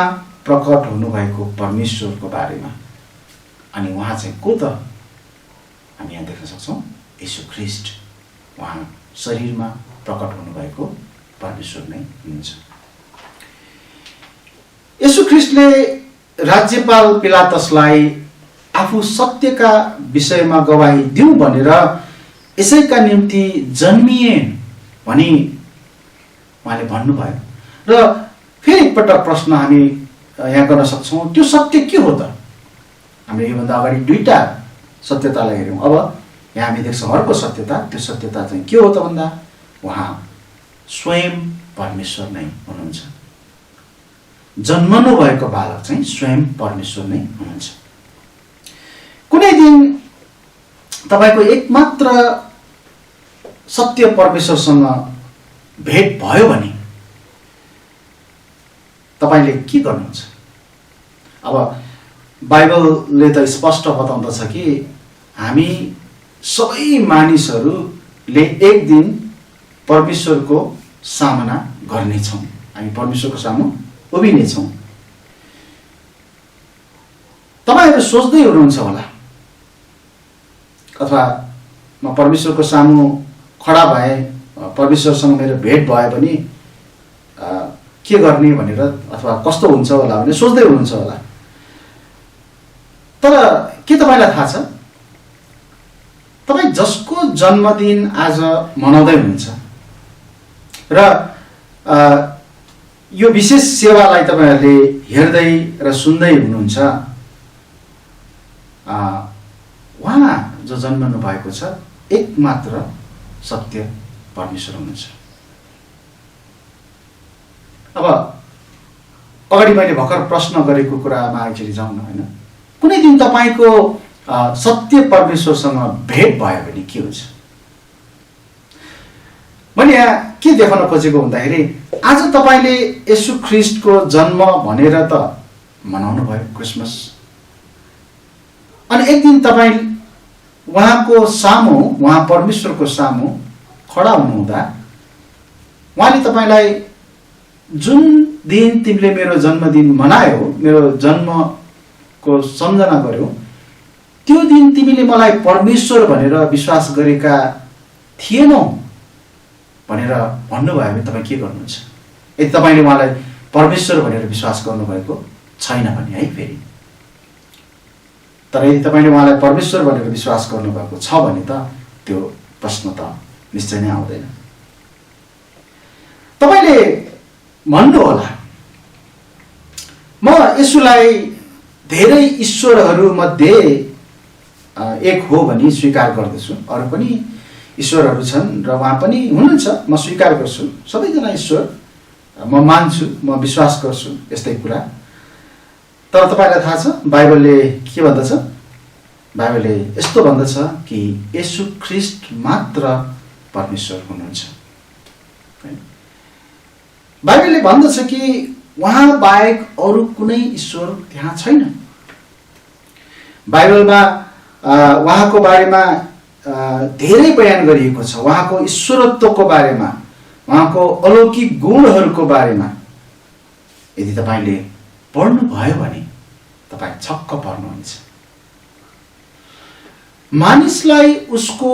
प्रकट हुनुभएको परमेश्वरको बारेमा। अनि उहाँ चाहिँ को त? हामी यहाँ देख्न सक्छौँ येशू ख्रीष्ट। उहाँ शरीरमा प्रकट हुनुभएको परमेश्वर नै हुनुहुन्छ। येशू ख्रीष्टले राज्यपाल पिलातसलाई आफू सत्यका विषयमा गवाही दिउँ भनेर यसैका निम्ति जन्मिए भनी उहाँले भन्नुभयो। र फेरि एकपटक प्रश्न हामी यहाँ गर्न सक्छौँ, त्यो सत्य के हो त? हामीले योभन्दा अगाडि दुईटा सत्यतालाई हेऱ्यौँ। अब यहाँ हामी देख्छौँ अर्को सत्यता। त्यो सत्यता चाहिँ के हो त भन्दा उहाँ स्वयं परमेश्वर नै हुनुहुन्छ। जन्मनु भएको बालक चाहिँ स्वयं परमेश्वर नै हुनुहुन्छ। कुनै दिन तपाईको एकमात्र सत्य परमेश्वरसँग भेट भयो भने तपाईले के गर्नुहुन्छ? अब बाइबलले त स्पष्ट बताउँदछ कि हामी सबै मानिसहरूले एक दिन परमेश्वरको सामना गर्नेछौँ। हामी परमेश्वरको सामु उभिनेछौँ। तपाईहरु सोच्दै हुनुहुन्छ होला, अथवा म परमेश्वरको सामु खडा भए, परमेश्वरसँग मेरो भेट भयो भने के गर्ने भनेर, अथवा कस्तो हुन्छ होला भनेर सोच्दै हुनुहुन्छ होला। तर के तपाईलाई थाहा छ, तपाई जसको जन्मदिन आज मनाउँदै हुनुहुन्छ र यो विशेष सेवालाई तपाईहरुले हेर्दै र सुन्दै हुनुहुन्छ, उहाँ जो जन्मनु भएको छ एकमात्र सत्य परमेश्वर हुनुहुन्छ। अब अगाडि मैले भर्खर प्रश्न गरेको कुरामा एकचोटि जाउँ न, हैन? कुनै दिन तपाईको सत्य परमेश्वरसँग भेट भयो भने के हुन्छ? मैले यहाँ के देखाउन खोजेको भन्दाखेरि आज तपाईले येशू ख्रीष्टको जन्म भनेर त मनाउनु भयो, क्रिसमस। अनि एक दिन तपाई उहाँको सामु, उहाँ परमेश्वरको सामु खडा हुनुहुँदा उहाँले तपाईलाई जुन दिन तिमीले मेरो जन्मदिन मनायौ, मेरो जन्मको सम्झना गर्यौ, त्यो दिन तिमीले मलाई परमेश्वर भनेर विश्वास गरेका थिएनौ भनेर भन्नुभयो भने तपाईँ के गर्नुहुन्छ? यदि तपाईँले उहाँलाई परमेश्वर भनेर विश्वास गर्नुभएको छैन भने, है फेरि, तर यदि तपाईँले उहाँलाई परमेश्वर भनेर विश्वास गर्नुभएको छ भने त त्यो प्रश्न त निश्चय नै आउँदैन। तपाईँले भन्नु होला, म येशूलाई धेरै ईश्वरहरू मध्ये एक हो भनी स्वीकार गर्दछु। अरू पनि ईश्वरहरू छन् र उहाँ पनि हुनुहुन्छ, म स्वीकार गर्छु। सबैजना ईश्वर म मान्छु, म विश्वास गर्छु, यस्तै कुरा। तर तपाईलाई थाहा छ बाइबलले के भन्दछ? बाइबलले यस्तो भन्दछ कि येशू ख्रीष्ट मात्र परमेश्वर हुनुहुन्छ। बाइबलले भन्दछ कि उहाँ बाहेक अरू कुनै ईश्वर त्यहाँ छैन। बाइबलमा उहाँको बारेमा धेरै बयान गरिएको छ, उहाँको ईश्वरत्वको बारेमा, उहाँको अलौकिक गुणहरूको बारेमा। यदि तपाईले पढ्नु भयो भने तपाई छक्क पर्नुहुन्छ। मानिसलाई उसको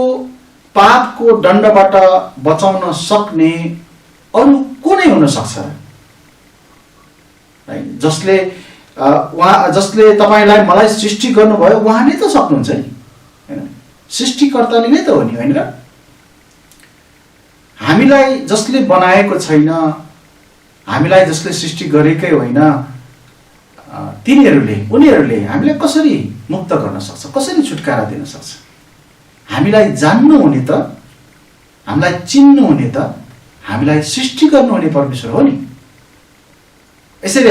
पापको दण्डबाट बचाउन सक्ने अरू को नै हुन सक्छ? जसले तपाईलाई मलाई सृष्टि गर्नुभयो उहाँ नै त सक्नुहुन्छ नि, हैन? सृष्टिकर्ताले नै त हो नि, हैन र? हामीलाई जसले बनाएको छैन, हामीलाई जसले सृष्टि गरेकै होइन, उनीहरूले हामीलाई कसरी मुक्त गर्न सक्छ, कसरी छुटकारा दिन सक्छ? हामीलाई जान्नु हुने त, हामीलाई चिन्नु हुने त हामीलाई सृष्टि गर्नुहुने परमेश्वर हो नि। यसरी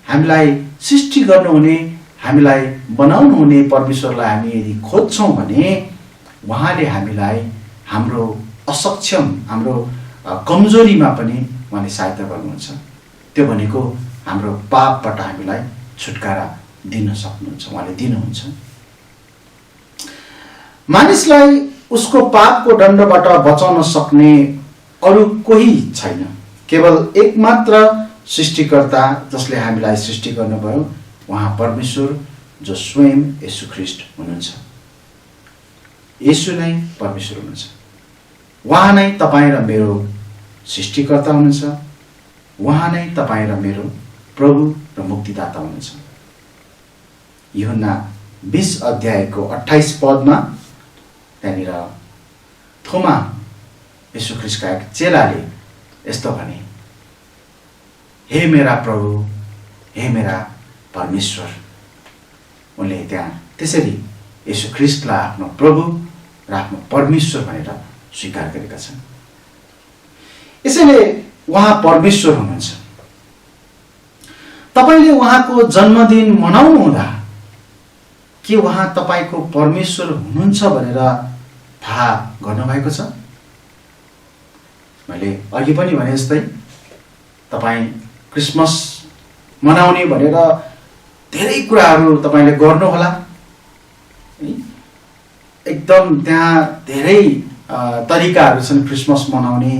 हामीलाई सृष्टि गर्नुहुने, हामीलाई बनाउनु हुने परमेश्वरलाई हामी यदि खोज्छौँ भने उहाँले हामीलाई हाम्रो असक्षम, हाम्रो कमजोरीमा पनि उहाँले सहायता गर्नुहुन्छ। त्यो भनेको हाम्रो पापबाट हामीलाई छुटकारा दिन सक्नुहुन्छ, उहाँले दिनुहुन्छ। मानिसलाई उसको पापको दण्डबाट बचाउन सक्ने अरू कोही छैन। केवल एकमात्र सृष्टिकर्ता जसले हामीलाई सृष्टि गर्नुभयो उहाँ परमेश्वर जो स्वयं येशू ख्रीष्ट हुनुहुन्छ। येशू नै परमेश्वर हुनुहुन्छ। उहाँ नै तपाईँ र मेरो सृष्टिकर्ता हुनुहुन्छ। उहाँ नै तपाईँ र मेरो प्रभु र मुक्तिदाता हुनुहुन्छ। यूहन्ना 20 अध्यायको 28 पदमा त्यहाँनिर थोमा येशू ख्रीष्टका एक चेलाले यस्तो भने, हे मेरा प्रभु, हे मेरा परमेश्वर। उनले त्यहाँ त्यसरी येशू ख्रीष्टलाई आफ्नो प्रभु र आफ्नो परमेश्वर भनेर स्वीकार गरेका छन्। यसैले उहाँ परमेश्वर हुनुहुन्छ। तपाईले उहाँको जन्मदिन मनाउनु हुँदा के उहाँ तपाईको परमेश्वर हुनुहुन्छ भनेर थाहा गर्नुभएको छ? मैले अघि पनि भने जस्तै तपाईँ क्रिसमस मनाउने भनेर धेरै कुराहरू तपाईले गर्नुहोला। एकदम त्यहाँ धेरै तरिकाहरू छन् क्रिसमस मनाउने,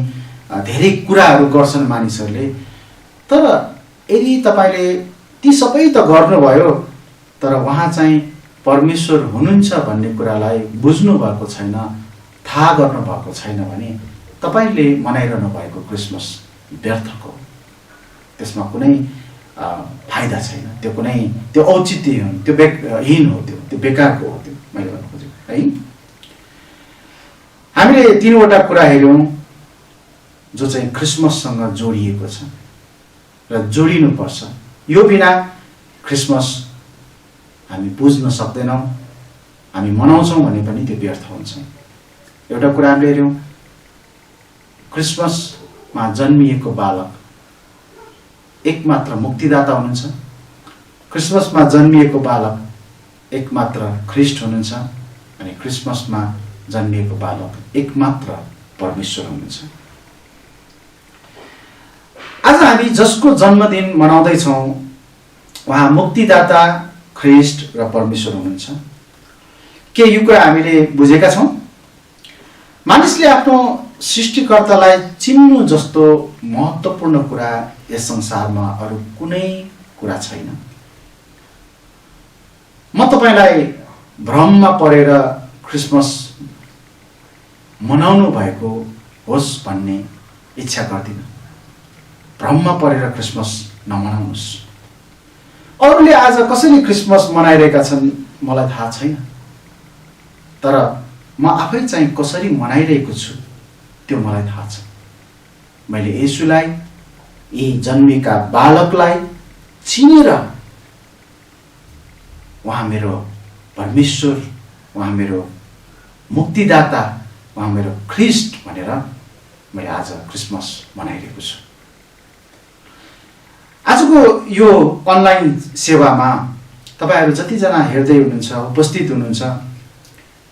धेरै कुराहरू गर्छन् मानिसहरूले। तर यदि तपाईले ती सबै त गर्नुभयो तर उहाँ चाहिँ परमेश्वर हुनुहुन्छ भन्ने कुरालाई बुझ्नु भएको छैन, थाहा गर्नु भएको छैन भने तपाईले मनाइरहनु भएको क्रिसमस व्यर्थको, त्यसमा कुनै फाइदा छैन। त्यो औचित्य हो, त्यो हीन हो, त्यो बेकारको हो। त्यो मैले भन्नु खोजेँ है। हामीले तीनवटा कुरा हेर्यौं जो चाहिँ क्रिसमससँग जोडिएको छ र जोडिनुपर्छ। यो बिना क्रिसमस हामी बुझ्न सक्दैनौँ, हामी मनाउँछौँ भने पनि त्यो व्यर्थ हुन्छ। एउटा कुरा हामीले हेर्यौं, क्रिसमसमा जन्मिएको बालक एकमात्र मुक्तिदाता हुनुहुन्छ। क्रिसमसमा जन्मिएको बालक एकमात्र ख्रीष्ट हुनुहुन्छ अनि क्रिसमसमा जन्मिएको बालक एकमात्र परमेश्वर हुनुहुन्छ। आज हामी जसको जन्मदिन मनाउँदैछौँ उहाँ मुक्तिदाता, ख्रीष्ट र परमेश्वर हुनुहुन्छ। के यो कुरा हामीले बुझेका छौँ? मानिसले आफ्नो सृष्टिकर्तालाई चिन्नु जस्तो महत्त्वपूर्ण कुरा यस संसारमा अरू कुनै कुरा छैन। म तपाईलाई भ्रममा परेर क्रिसमस मनाउनु भएको होस् भन्ने इच्छा गर्दिन। भ्रममा परेर क्रिसमस नमनाउनुहोस्। अरूले आज कसरी क्रिसमस मनाइरहेका छन् मलाई थाहा छैन, तर म आफै चाहिँ कसरी मनाइरहेको छु त्यो मलाई थाहा छ। मैले येशूलाई, यी जन्मेका बालकलाई चिनेर उहाँ मेरो परमेश्वर, उहाँ मेरो मुक्तिदाता, उहाँ मेरो ख्रीष्ट भनेर मैले आज क्रिसमस मनाइरहेको छु। आजको यो अनलाइन सेवामा तपाईहरु जतिजना हेर्दै हुनुहुन्छ, उपस्थित हुनुहुन्छ,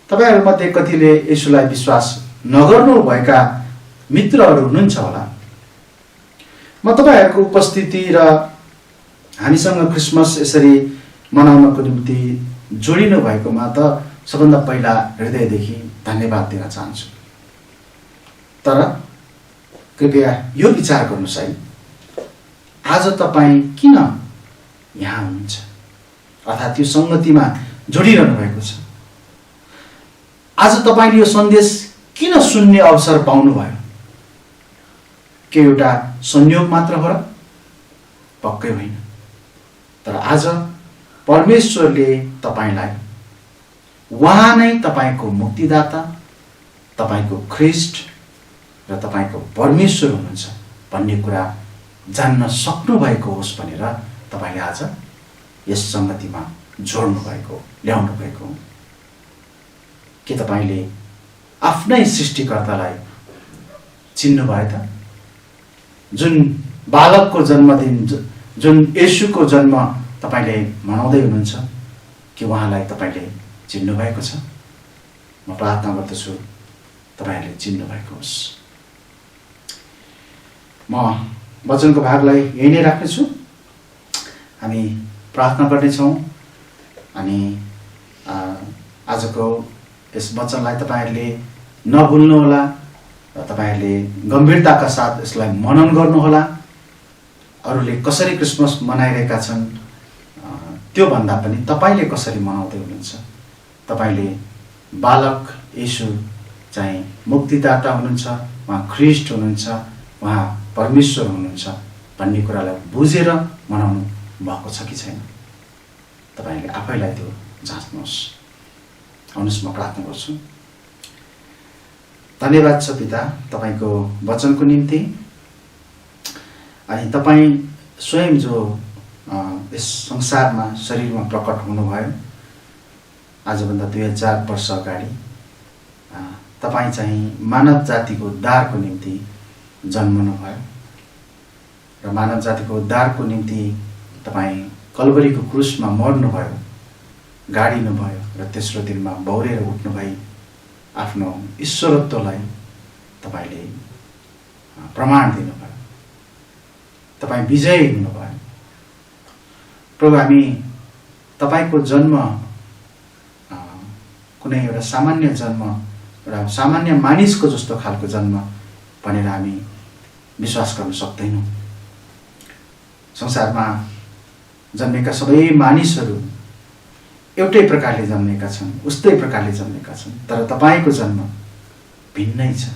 तपाईहरुमध्ये कतिले येशूलाई विश्वास नगर्नु भएका मित्रहरू हुनुहुन्छ होला। म तपाईहरुको उपस्थिति र हामीसँग क्रिसमस यसरी मनाउनको निम्ति जोडिनु भएकोमा त सबभन्दा पहिला हृदयदेखि धन्यवाद दिन चाहन्छु। तर कृपया यो विचार गर्नुस् है, आज तपाईं किन यहाँ हुनुहुन्छ अर्थात् यो संगतिमा जोडिरहनु भएको छ? आज तपाईले यो सन्देश किन सुन्ने अवसर पाउनु भयो? के एउटा संयोग मात्र हो र? पक्कै होइन। तर आज परमेश्वरले तपाईलाई उहाँ नै तपाईको मुक्तिदाता, तपाईको ख्रीष्ट र तपाईको परमेश्वर हुनुहुन्छ भन्ने कुरा जान्न सक्नु भएको होस् भनेर तपाईले आज यस संगतिमा जोड्नु भएको, ल्याउनु भएको। के तपाईले आफ्नै सृष्टिकर्तालाई चिन्नु भयो त? जुन बालकको जन्मदिन, जुन येशूको जन्म तपाईले मनाउँदै हुनुहुन्छ, के उहाँलाई तपाईले चिन्नु भएको छ? म प्रार्थना गर्दछु तपाईहरुले चिन्नु भएको होस्। म वचनको भागलाई यही नै राख्नेछु। हामी प्रार्थना गर्नेछौँ अनि आजको यस वचनलाई तपाईहरुले नभुल्नु होला र तपाईहरुले गम्भीरताका साथ यसलाई मनन गर्नु होला। अरूले कसरी क्रिसमस मनाइरहेका छन् त्यो भन्दा पनि तपाईले कसरी मनाउँदै हुनुहुन्छ। तपाईले बालक येशू चाहिँ मुक्तिदाता हुनुहुन्छ, उहाँ ख्रीष्ट हुनुहुन्छ, उहाँ परमेश्वर हुनुहुन्छ भन्ने कुरालाई बुझेर मनाउनु भएको छ कि छैन। तपाईले आफैलाई त्यो जाँच्नुहोस्। आउनुहोस् म प्रार्थना गर्छु। धन्यवाद छ पिता तपाईको वचनको निम्ति। अनि तपाईँ स्वयं जो यस संसारमा शरीरमा प्रकट हुनुभयो आजभन्दा 2000 वर्ष अगाडि तपाईँ चाहिँ मानव जातिको उद्धारको निम्ति जन्मनुभयो र मानव जातिको उद्धारको निम्ति तपाईँ कल्वरीको क्रुसमा मर्नुभयो, गाडिनुभयो र तेस्रो दिनमा बौरेर उठ्नुभई आफ्नो ईश्वरत्वलाई तपाईले प्रमाण दिनुभयो। तपाईँ विजयी हुनुभयो। प्रभु हामी तपाईको जन्म कुनै एउटा सामान्य जन्म, एउटा सामान्य मानिसको जस्तो खालको जन्म भनेर हामी विश्वास गर्न सक्दैनौँ। संसारमा जन्मेका सबै मानिसहरू एउटै प्रकारले जन्मेका छन्, उस्तै प्रकारले जन्मेका छन्, तर तपाईको जन्म भिन्नै छ।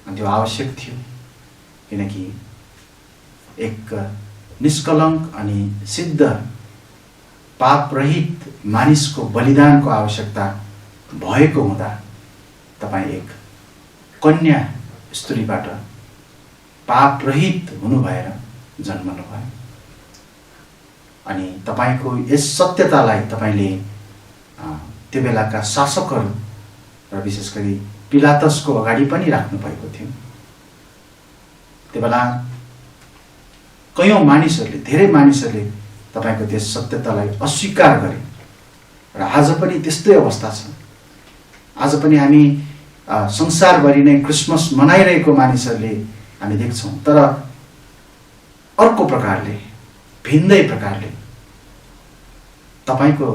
अनि त्यो आवश्यक थियो किनकि एक निष्कलङ्क अनि सिद्ध पापरहित मानिसको बलिदानको आवश्यकता भएको हुँदा तपाईँ एक कन्या स्त्रीबाट पापरहित हुनु भएर जन्मनुभयो। अनि तपाईको यस सत्यतालाई तपाईले त्यो बेलाका शासकहरू र विशेष गरी पिलातसको अगाडि पनि राख्नु भएको थियो। त्यो बेला कयौं मानिसहरूले, धेरै मानिसहरूले तपाईको त्यस सत्यतालाई अस्वीकार गरे र आज पनि त्यस्तै अवस्था छ। आज पनि हामी संसारभरि नै क्रिसमस मनाइरहेको मानिसहरूले हामी देख्छौँ, तर अर्को प्रकारले, भिन्दै प्रकारले, तपाईको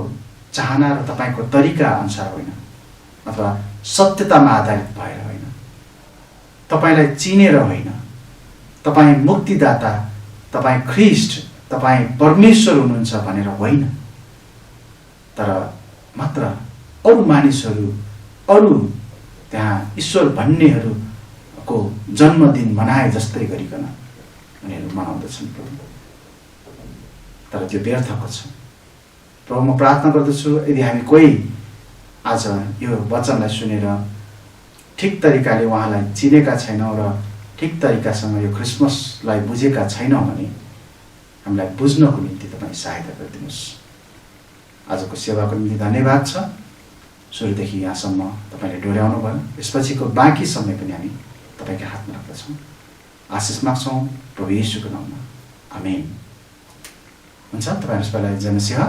चाहना र तपाईको तरिका अनुसार होइन, अथवा सत्यतामा आधारित भएर होइन, तपाईलाई चिनेर होइन, तपाईँ मुक्तिदाता, तपाईँ ख्रीष्ट, तपाईँ परमेश्वर हुनुहुन्छ भनेर होइन, तर मात्र अरू मानिसहरू, अरू त्यहाँ ईश्वर भन्नेहरूको जन्मदिन मनाए जस्तै गरिकन उनीहरू मनाउँदछन् प्रभु। तर त्यो व्यर्थको छ। प्रभु म प्रार्थना गर्दछु यदि हामी कोही आज यो वचनलाई सुनेर ठिक तरिकाले उहाँलाई चिनेका छैनौँ र ठिक तरिकासँग यो क्रिसमसलाई बुझेका छैनौँ भने हामीलाई बुझ्नको निम्ति तपाईँ सहायता गरिदिनुहोस्। आजको सेवाको निम्ति धन्यवाद छ। सुरुदेखि यहाँसम्म तपाईँले डोर्याउनु भयो। यसपछिको बाँकी समय पनि हामी तपाईँकै हातमा राख्दछौँ। आशिष माग्छौँ प्रभु येशूको नाममा। आमेन। हुन्छ। तपाईँहरू सबैलाई जय मसीह।